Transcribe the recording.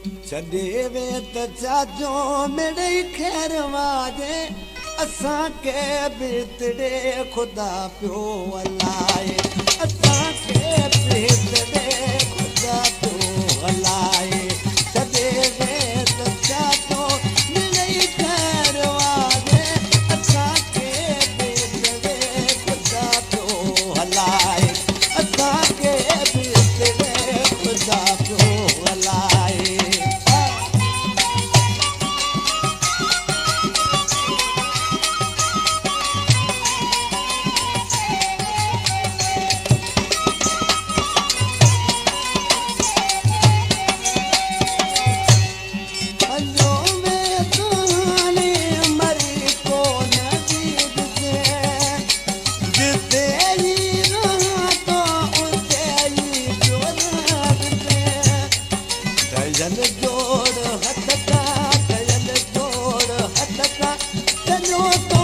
छॾे वे त चाचो मिड़ई खैर वाजे असांखे बितड़े ख़ुदा पियो हलाए असांखे बितड़े ख़ुदा पियो हलाए छॾे वे त चाचो मिड़ई खैर वाजे असांखे बितड़े ख़ुदा पियो हलाए असांखे बितड़े ख़ुदा पियो हलाए जोड़ हथ का जोड़ हथ का